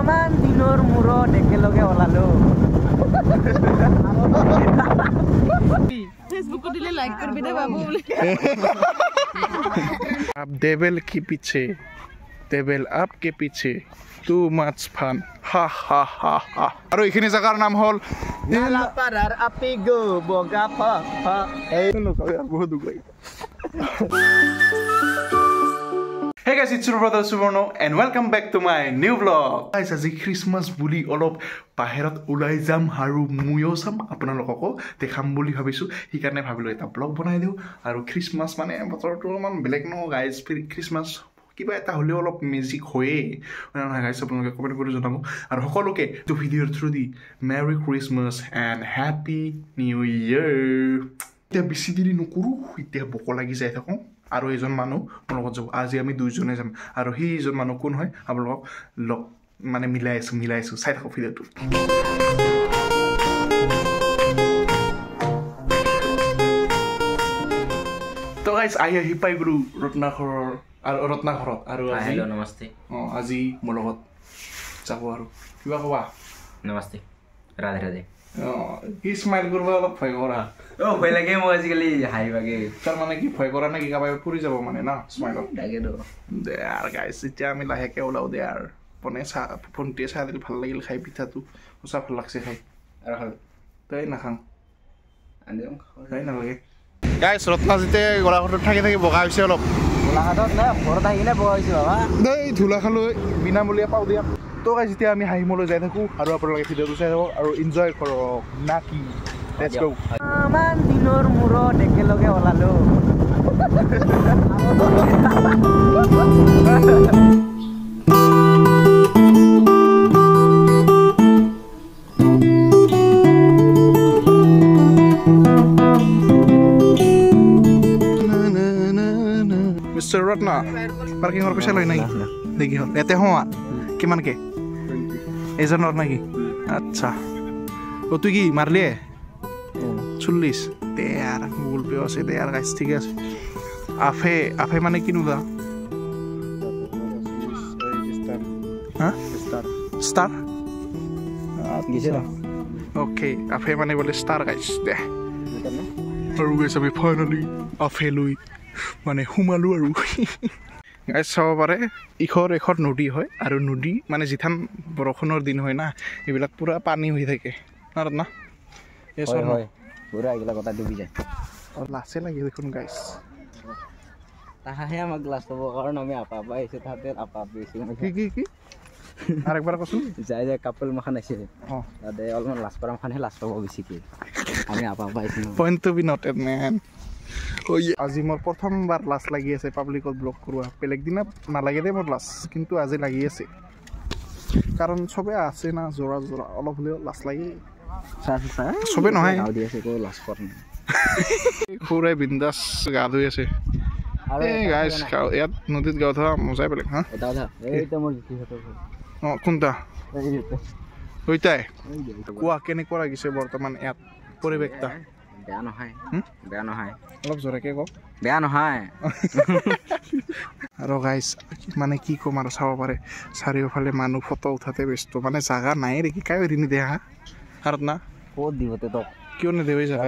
মান দিনৰ মূৰত একেলগে ওলালো फेसबुक को दिले लाइक कर भी दे बाबू बोले आप डेविल के पीछे डेविल आपके पीछे टू मच फन हा हा हा हा আৰু এইখিনি জায়গাৰ নাম হল নালাপাৰাৰ আপিগো বগা ফ এই নকয় আৰু বহুত দুগৈ Hey guys, it's your brother Suborno and welcome back to my new vlog. Guys, আজি Christmas বুলি অলপ বাহিৰত ওলাই যাম আৰু মুয়ো চাম আপোনালোককো দেখাম বুলি ভাবিছো সেইকাৰণে ভাবিলো এটা ব্লগ বনাই দিও আৰু Christmas মানে বতৰটো মান বেলেগ ন গাইজ Christmas কিবা এটা হলে অলপ মিউজিক হয় না গাইজ আপোনালোকে কমেন্ট কৰি জনাব আৰু সকলোকে তো ভিডিঅ'ৰ through the merry Christmas and happy new year এতিয়া বেছি দেৰি নকৰো এতিয়া বক লাগি যায় থাকো আৰু এজন মানুহ লগত যাব আজি আমি দুইজনে যাম আৰু হি এজন মানুহ কোন হয় আপোনালোকক লগ মানে মিলাইছো চাই থাকক ভিডিঅ'টো তো গাইজ আহি পাই গলো ৰত্নাঘৰৰ আৰু আজি হেল্ল নমস্তে আজি মোৰ লগত যাব আৰু কিবা কবা নমস্তে ৰাধে ৰাধে কি স্মাইল কৰিব অলপ ভয় কৰা ভয় লাগে মই আজিকালি হাঁহিবাগে তাৰ মানে কি ভয় কৰা নে কি কাবাই ফুৰি যাব মানে না স্মাইলত তাকেতো দে আৰু গাইজ এতিয়া আমি লাহেকে ওলাও দে আৰু পনে ফোনটোৱে চাই দিলে ভাল লাগিল খাই পিঠাটো সঁচা ভাল লাগছে খাই আৰু তই নাখাং খাই নালাগে গাইজ ৰত্না যেতিয়া গোলাঘাটত থাকি বগা হৈছে অলপ গোলাঘাটত নাই ঘৰত আহি কিনে বহা হৈছে বাবা দেই ধূলা খালো বিনামূলীয়া পাওঁ দিয়া তো গাইজ যেতিয়া আমি হাঁহিমলৈ যাই থাকোঁ আৰু আপোনালোকে ভিডিঅ'টো চাই থাকক আৰু এনজয় কৰক না কি লেটছ গো মান দিনৰ মূৰত একেলগে ওলালো মিষ্টাৰ ৰত্না পাৰ্কিঙৰ পইচা লয় নাই দেখি হ'ল ইয়াতে হোৱা কিমানকে এজনৰ নেকি আচ্ছা অ তুই কি মাৰলিয়ে 40 দেয়াৰ গুগল পে আছে দেয়াৰ গাইছ ঠিক আছে আফে মানে কিনো দা হা ষ্টাৰ ওকে আফে মানে বলে ষ্টাৰ গাইছ দে আৰু গাইছ আমি ফাইনেলি আফে লৈ মানে সোমালো আৰু গাইজ চাব পাৰে ইখন নদী হয় আৰু নদী মানে যিথান বৰষুণৰ দিন হয় না এইবিলাক পুৰা পানী হৈ থাকে না হয় পুৰা এইগিলা কথা ডুবি যায় লাচে লাগে দেখোন গাইজ তাহাহে আমাক গ্লাছ ল'ব কাৰণ আমি আপা আহিছে তাহাঁতে আপা পাইছোঁ কি আৰেকবাৰ কচোন যাই কাপল মাখান আছে তাতে অলপমান লাজ কৰা মাখানহে লাজ পাব বেছিকৈ আমি আপা পাইছোঁ point two B noted man আজি মোৰ প্ৰথমবাৰ লাজ লাগি আছে পাব্লিকত ব্লগ কৰোৱা বেলেগ দিনা নালাগে দে মোৰ লাজ কিন্তু আজি লাগি আছে কাৰণ চবে আছে না জোৰা অলপ হ'লেও লাজ লাগে চবে নহয় খুৰাই বিন্দাছ গা ধুই আছে গাইজ ইয়াত নদীত গা ধোৱা মজাই বেলেগ হা কোনটা ওইটাই কোৱা কেনেকুৱা লাগিছে বৰ্তমান ইয়াত পৰিৱেশটা বেয়া নহয় অলপ জোৰেকে কওক বেয়া নহয় আৰু গাইজ মানে কি ক'ম আৰু চাব পাৰে চাৰিওফালে মানুহ ফটো উঠাতে ব্যস্ত মানে জাগা নাই দেখি কাই এৰি নিদিয়ে হা কাৰণ না ক'ত দিবতে তক কিয় নিদিবি জাগা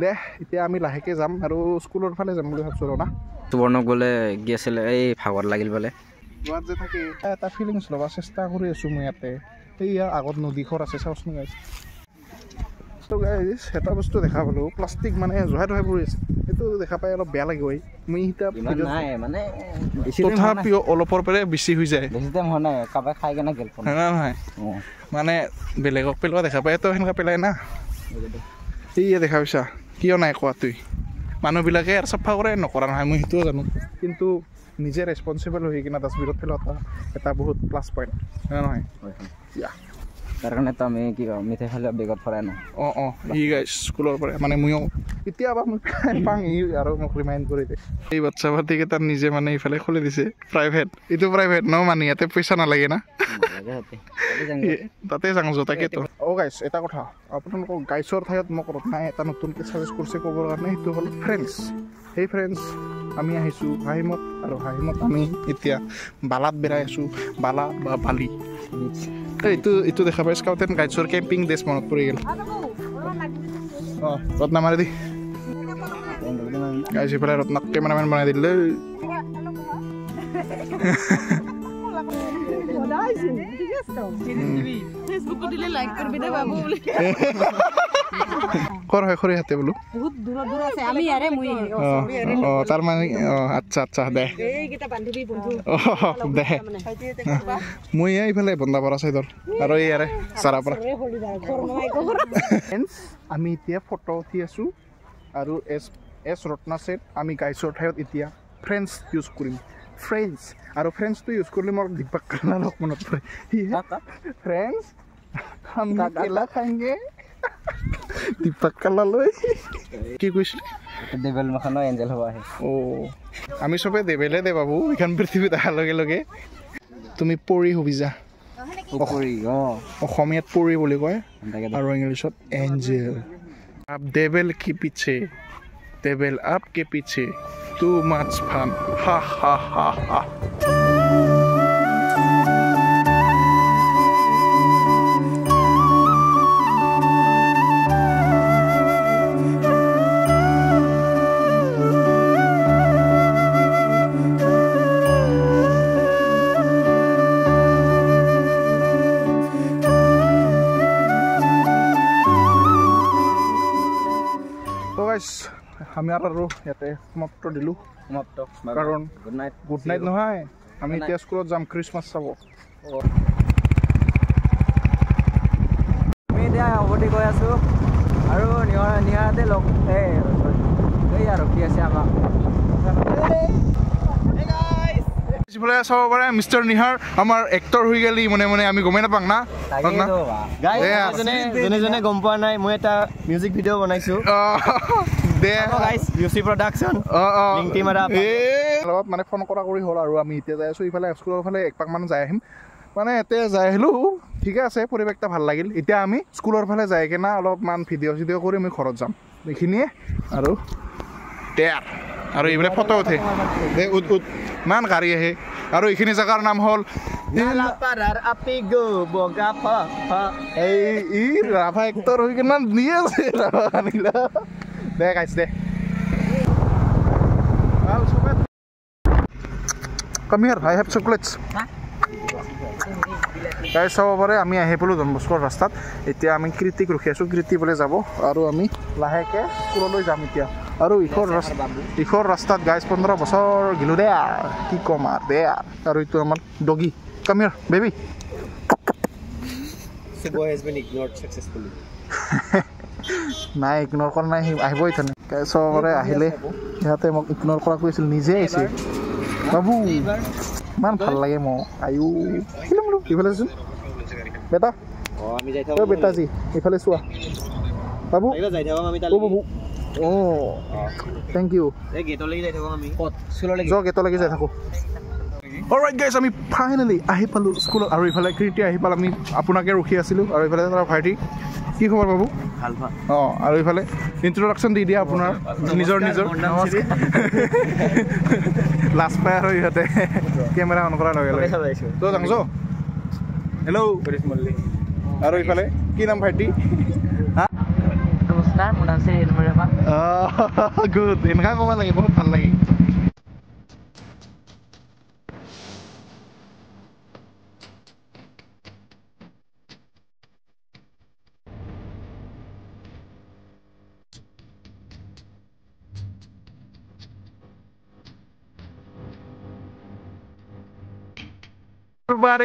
দে এতিয়া আমি লাহেকে যাম আৰু স্কুলৰ ফালে যাম বুলি ভাবছো না সুবৰ্ণক বোলে কি আছিলে এই ভাগৰ লাগিল বোলে যোৱাত যে থাকে এটা ফিলিংছ ল'ব চেষ্টা কৰি আছোঁ মই ইয়াতে এইয়া আগত নদীখন আছে চাওচোন গাইজ এটা বস্তু দেখা পালো প্লাষ্টিক মানে জহাই পৰি আছে সেইটো দেখা পাই অলপ বেয়া লাগিব মই তথাপিও অলপৰ পৰা বেছি হৈ যায় নহয় মানে বেলেগক পেলোৱা দেখা পাই তো সেনেকুৱা পেলাই না সেয়ে দেখা পাইছা কিয় নাই কোৱা তুই মানুহবিলাকে আৰু চাফা কৰে নকৰা নহয় মই সেইটোও জানো কিন্তু নিজে ৰেছপনচিবল হৈ কিনে ডাষ্টবিনত পেলোৱা এটা বহুত প্লাছ পইণ্ট নহয় তাৰ কাৰণেতো আমি কি কওঁ মিঠাই খালে বেগত ভৰাই নাই ই গাইজ স্কুলৰ পৰা মানে ময়ো কেতিয়াবা মই পাং ই আৰু মোক ৰিমাইণ্ড কৰি দিয়ে এই বাচ্ছা পাতিকেইটা নিজে মানে ইফালে খুলি দিছে প্ৰাইভেট এইটো প্ৰাইভেট ন মানে ইয়াতে পইচা নালাগে না তাতে যাওঁ তাকেতো গাইছ এটা কথা আপোনালোকক গাইছৰ ঠাইত মোক ৰত্নাই এটা নতুনকৈ চাজেষ্ট কৰিছে ক'বৰ কাৰণে সেইটো হ'ল ফ্ৰেণ্ডছ সেই ফ্ৰেণ্ডছ আমি আহিছোঁ হাহিমত আৰু হাহিমত আমি এতিয়া বালাত বেৰাই আছোঁ বালা বা বালি এইটো দেখা পাই স্কাউট এণ্ড গাইডছৰ কেম্পিং ড্ৰেছ মনত পৰি গ'ল অঁ ৰত্না মাৰি দি গাইছ এইফালে ৰত্নাক কেমেৰামেন বনাই দিলে ফেসবুকত দিলে লাইক কৰবি দে বাবু বলে কৰ হয় খৰি হাতে বোলো বহুত দূৰ দূৰ আছে আমি ইয়াৰে মই তাৰ মানে আচ্ছা আচ্ছা দে এইকেইটা বান্ধৱী বন্ধু দে মই এইফালে বন্দাপাৰা চাইডৰ আৰু ইয়াৰে চাৰাপাৰা আমি এতিয়া ফটো উঠি আছোঁ আৰু এছ ৰত্না ছেট আমি গাইছৰ ঠাইত এতিয়া ফ্ৰেণ্ডছ ইউজ কৰিম ফ্ৰেণ্ডছ আৰু ফ্ৰেণ্ডছটো ইউজ কৰিলে মোৰ দীপক কালাৰক মনত পৰে ফ্ৰেণ্ডছ আমি কেলা খাইগে দীপক কালালৈ কি কৈছিলে দেবেল মাখানো এঞ্জেল হ'ব আহে আমি চবে দেবেলে দে বাবু এইখন পৃথিৱীত অহাৰ লগে লগে তুমি পৰি হবি যা অসমীয়াত পৰি বুলি কয় আৰু ইংলিছত এঞ্জেল আপ দেবেল কি পিছে देवल आपके पीछे टू मच फन हा हा हा हा আমি আৰু ইয়াতে সমাপ্ত দিলোঁ কাৰণ গুড নাইট নহয় আমি এতিয়া স্কুলত যাম খ্ৰীষ্টমাছ চাব আমি এতিয়া উভতি গৈ আছোঁ আৰু নিহাতে লগ এই আৰু কি আছে আমাক চাব পাৰে মিষ্টাৰ নিহাৰ আমাৰ এক্টৰ হৈ গেলি মনে মনে আমি গমেই নাপাং না যোনে যোনে গম পোৱা নাই মই এটা মিউজিক ভিডিঅ' বনাইছোঁ মানে ফোন কৰা কৰি হ'ল আৰু আমি এতিয়া যাই আছোঁ ইফালে স্কুলৰ ফালে একপাকমান যাই আহিম মানে এতিয়া যাই আহিলোঁ ঠিকে আছে পৰিৱেশটা ভাল লাগিল এতিয়া আমি স্কুলৰ ফালে যাই কিনে অলপমান ভিডিঅ' চিডিঅ' কৰি আমি ঘৰত যাম এইখিনিয়ে আৰু তেয়াৰ আৰু এইফালে ফটো উঠে ইমান গাড়ী আহে আৰু এইখিনি জেগাৰ নাম হ'ল এই ৰাভা এক্টৰ হৈ কিনে দি আছে ৰাভা আনিলা দে গাইছ দে Come here, I have chocolates. গাইছ চাব পাৰে আমি আহি পালোঁ ডনবস্কৰ ৰাস্তাত এতিয়া আমি কৃতিক ৰখি আছোঁ কৃতি বোলে যাব আৰু আমি লাহেকৈ স্কুললৈ যাম এতিয়া আৰু ইখৰ ৰাস্তাত গাইছ 15 বছৰ গিলোঁ দে কি ক'ম আৰু দে আৰু এইটো আমাৰ ডগী কাম হিয়াৰ বেবী নাই ইগন'ৰ কৰা নাই আহিবই থানে গাইছ চাব পাৰে আহিলে সিহঁতে মোক ইগন'ৰ কৰা কৈছিল নিজে আহিছে বাবু ইমান ভাল লাগে মোক আয়ো ইফালে চোন বেটা বেটাজী ইফালে চোৱা বাবু বাবু থেংক ইউ গেটলৈকে যাই থাকোঁ অলৰাইট গাইছ আমি ফাইনেলি আহি পালোঁ স্কুলত আৰু ইফালে কৃতি আহি পালোঁ আমি আপোনাকে ৰখি আছিলোঁ আৰু ইফালে তাৰ ভাইটি কি খবৰ বাবু অঁ আৰু ইফালে ইণ্ট্ৰডাকশ্যন দি দিয়া আপোনাৰ নিজৰ লাজ পাই আৰু ইহঁতে কেমেৰা অন কৰাৰ লগে লগে তই জাংছ হেল্ল' আৰু ইফালে কি নাম ভাইটি গুড এনেকুৱা ক'ব লাগে বহুত ভাল লাগে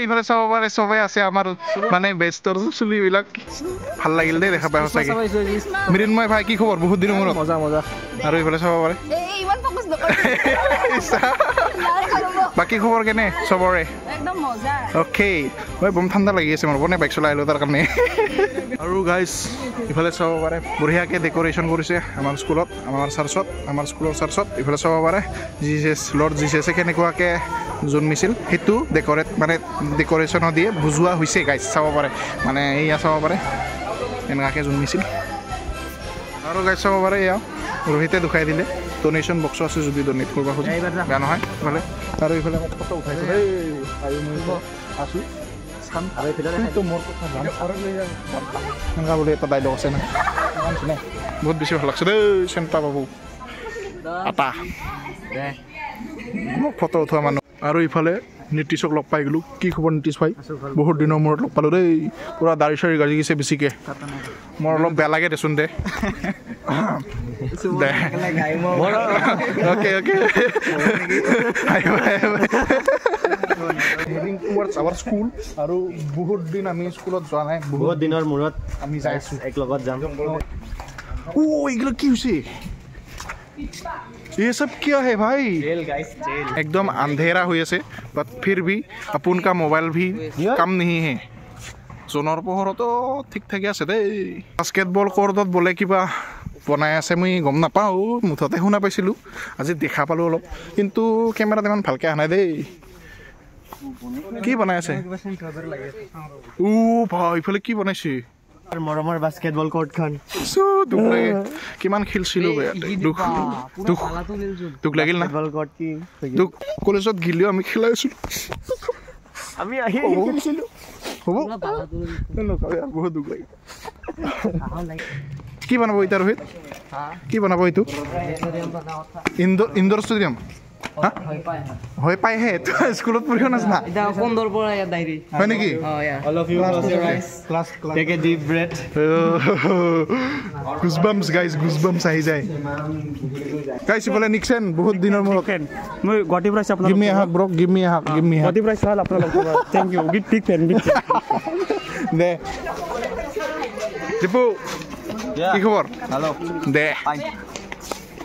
ইফালে চাব পাৰে চবেই আছে আমাৰ মানে বেষ্টৰ চুলিবিলাক ভাল লাগিল দেই দেখা পাই সঁচাকে মৃন্ময় ভাই কি খবৰ বহুত দিনৰ মূৰত মজা আৰু ইফালে চাব পাৰে বাকী খবৰ কেনে চবৰে অ'কে মই বম ঠাণ্ডা লাগি আছে মোৰ বনে বাইক চলাই আহিলোঁ তাৰ কাৰণে আৰু গাইজ ইফালে চাব পাৰে বঢ়িয়াকৈ ডেক'ৰেশ্যন কৰিছে আমাৰ স্কুলত আমাৰ স্কুলৰ চাৰ্চত ইফালে চাব পাৰে জিজাছ লৰ্ড জিজাছে কেনেকুৱাকৈ জন্মিছিল সেইটো ডেক'ৰেশ্যনো দিয়ে বুজোৱা হৈছে গাইজ চাব পাৰে মানে এয়া চাব পাৰে এনেকুৱাকৈ জন্মিছিল আৰু গাইছ চাব পাৰে এয়া ৰোহিতে দুখাই দিলে ডনেশ্যন বক্স আছে যদি ডনেট কৰিব খোজে বেয়া নহয় ইফালে আৰু ইফালে মোক ফটো উঠাইছে আৰু মই আছোঁ এনেকুৱা বুলি এটা ডাইলগ আছে না বহুত বেছি ভাল লাগছে দেই চেণ্টা বাবু আটা মোক ফটো উঠোৱা মানুহ আৰু ইফালে নীতিশক লগ পাই গ'লোঁ কি খবৰ নীতিশ ভাই বহুত দিনৰ মূৰত লগ পালোঁ দেই পূৰা দাড়ি চাৰি গাজি গৈছে বেছিকৈ মোৰ অলপ বেয়া লাগে দেচোন দে okay okay heading towards our school আৰু বহুত দিন আমি স্কুলত যোৱা নাই বহুত দিনৰ মূৰত আমি যাই আছোঁ এক লগত যাম এইগুলো কি হৈছে ये सब क्या है भाई जेल गाइस जेल एकदम अंधेरा हुई से बट फिर भी अपन का मोबाइल भी कम नहीं है जोनर पोहर तो ठीक ठाक আছে দেই বাস্কেটবল কোৰ্টত বলে কিবা বনাই আছে মই গম নাপাওঁ মুঠতে শুনা পাইছিলোঁ আজি দেখা পালোঁ অলপ কিন্তু কেমেৰাত ইমান ভালকৈ অহা নাই দেই কি বনাই আছে ভাই ইফালে কি বনাইছে মৰমৰ বাস্কেটবল কোৰ্টখন দুখ লাগে কিমান খেলিছিলোঁ দুখ লাগিল না দুখ কলেজত গিলেও আমি খেলাই আছিলোঁ আমি আহি খেলিছিলোঁ হ'ব বহুত দুখ লাগে কি বনাব এতিয়া ৰোহিত কি বনাব এইটো ইনডোৰ ষ্টেডিয়াম হয় পাইহে স্কুলত পঢ়িও নাজানা হয় নেকি গুজবাম্পছ গাইজ গুজবাম্পছ আহি যায় গাইজ ইফালে নিকচেন বহুত দিনৰ মূৰত মই গুৱাহাটীৰ পৰা আহিছোঁ গিভ মি আহাক ব্ৰক গিভ মি আহাক গুৱাহাটীৰ পৰা আহিছোঁ আপোনালোক থেংক ইউ বিগ ফেন দে দীপু কি খবৰ দে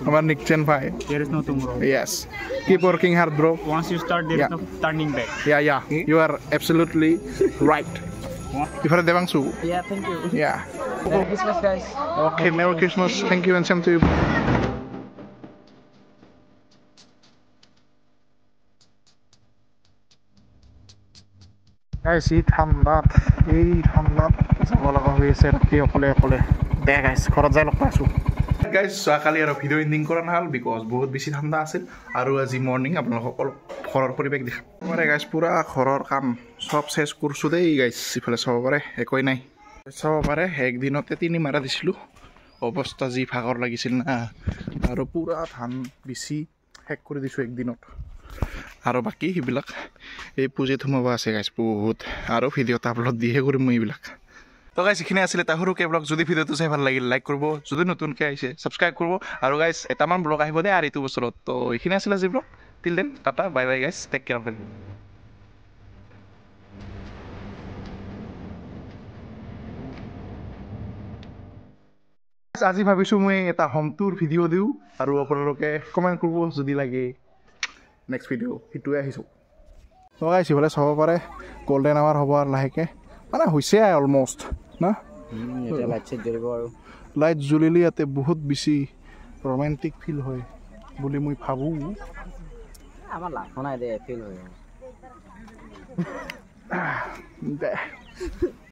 Our Nick Chen Pai. There is no tomorrow. Yes. Keep working hard, bro. Once you start, there is no turning back. Yeah. You are absolutely right. You are Devangsu. Yeah, thank you. Yeah. Merry Christmas, guys. Okay, Merry Christmas. Thank you and same to you. Guys, এই ঠাণ্ডাত যাব লগা হৈ আছে ৰাতি অকলে দে গাইছ ঘৰত যাই লগ পাইছোঁ গাইজ যোৱাকালি আৰু ভিডিঅ' এণ্ডিং কৰা নহ'ল বিকজ বহুত বেছি ঠাণ্ডা আছিল আৰু আজি মৰ্ণিং আপোনালোকসকল ঘৰৰ পৰিৱেশ দেখাম পাৰে গাইজ পূৰা ঘৰৰ কাম চব চেছ কৰিছোঁ দেই গাইজ ইফালে চাব পাৰে একোৱেই নাই চাব পাৰে একদিনতে 3 মাৰা দিছিলোঁ অৱস্থা যি ভাগৰ লাগিছিল না আৰু পূৰা ধান বেছি শেষ কৰি দিছোঁ একদিনত আৰু বাকী সেইবিলাক এই পুজিত সোমাব আছে গাইজ বহুত আৰু ভিডিঅ'ত আপলোড দিহে কৰিম মই এইবিলাক তো গাইজ এইখিনি আছিলে এটা সৰুকৈ ব্লগ যদি ভিডিঅ'টো চাই ভাল লাগিল লাইক কৰিব যদি নতুনকৈ আহিছে ছাবস্ক্ৰাইব কৰিব আৰু গাইজ এটামান ব্লগ আহিব দে আৰু এইটো বছৰত তো এইখিনি আছিলে আজি blog till then tata bye bye guys take care of you আজি ভাবিছোঁ মই এটা হোম টুৰ ভিডিঅ' দিওঁ আৰু আপোনালোকে কমেণ্ট কৰিব যদি লাগে নেক্সট ভিডিঅ' সেইটোৱে আহিছোঁ তো গাইজ ইফালে চাব পাৰে গল্ডেন আৱাৰ হ'ব আৰু লাহেকৈ মানে হৈছে অলমষ্ট না লাইট জ্বলিলে ইয়াতে বহুত বেছি ৰোমেণ্টিক ফিল হয় বুলি মই ভাবোঁ আমাৰ লাভ নাই দে ফিল হয় দে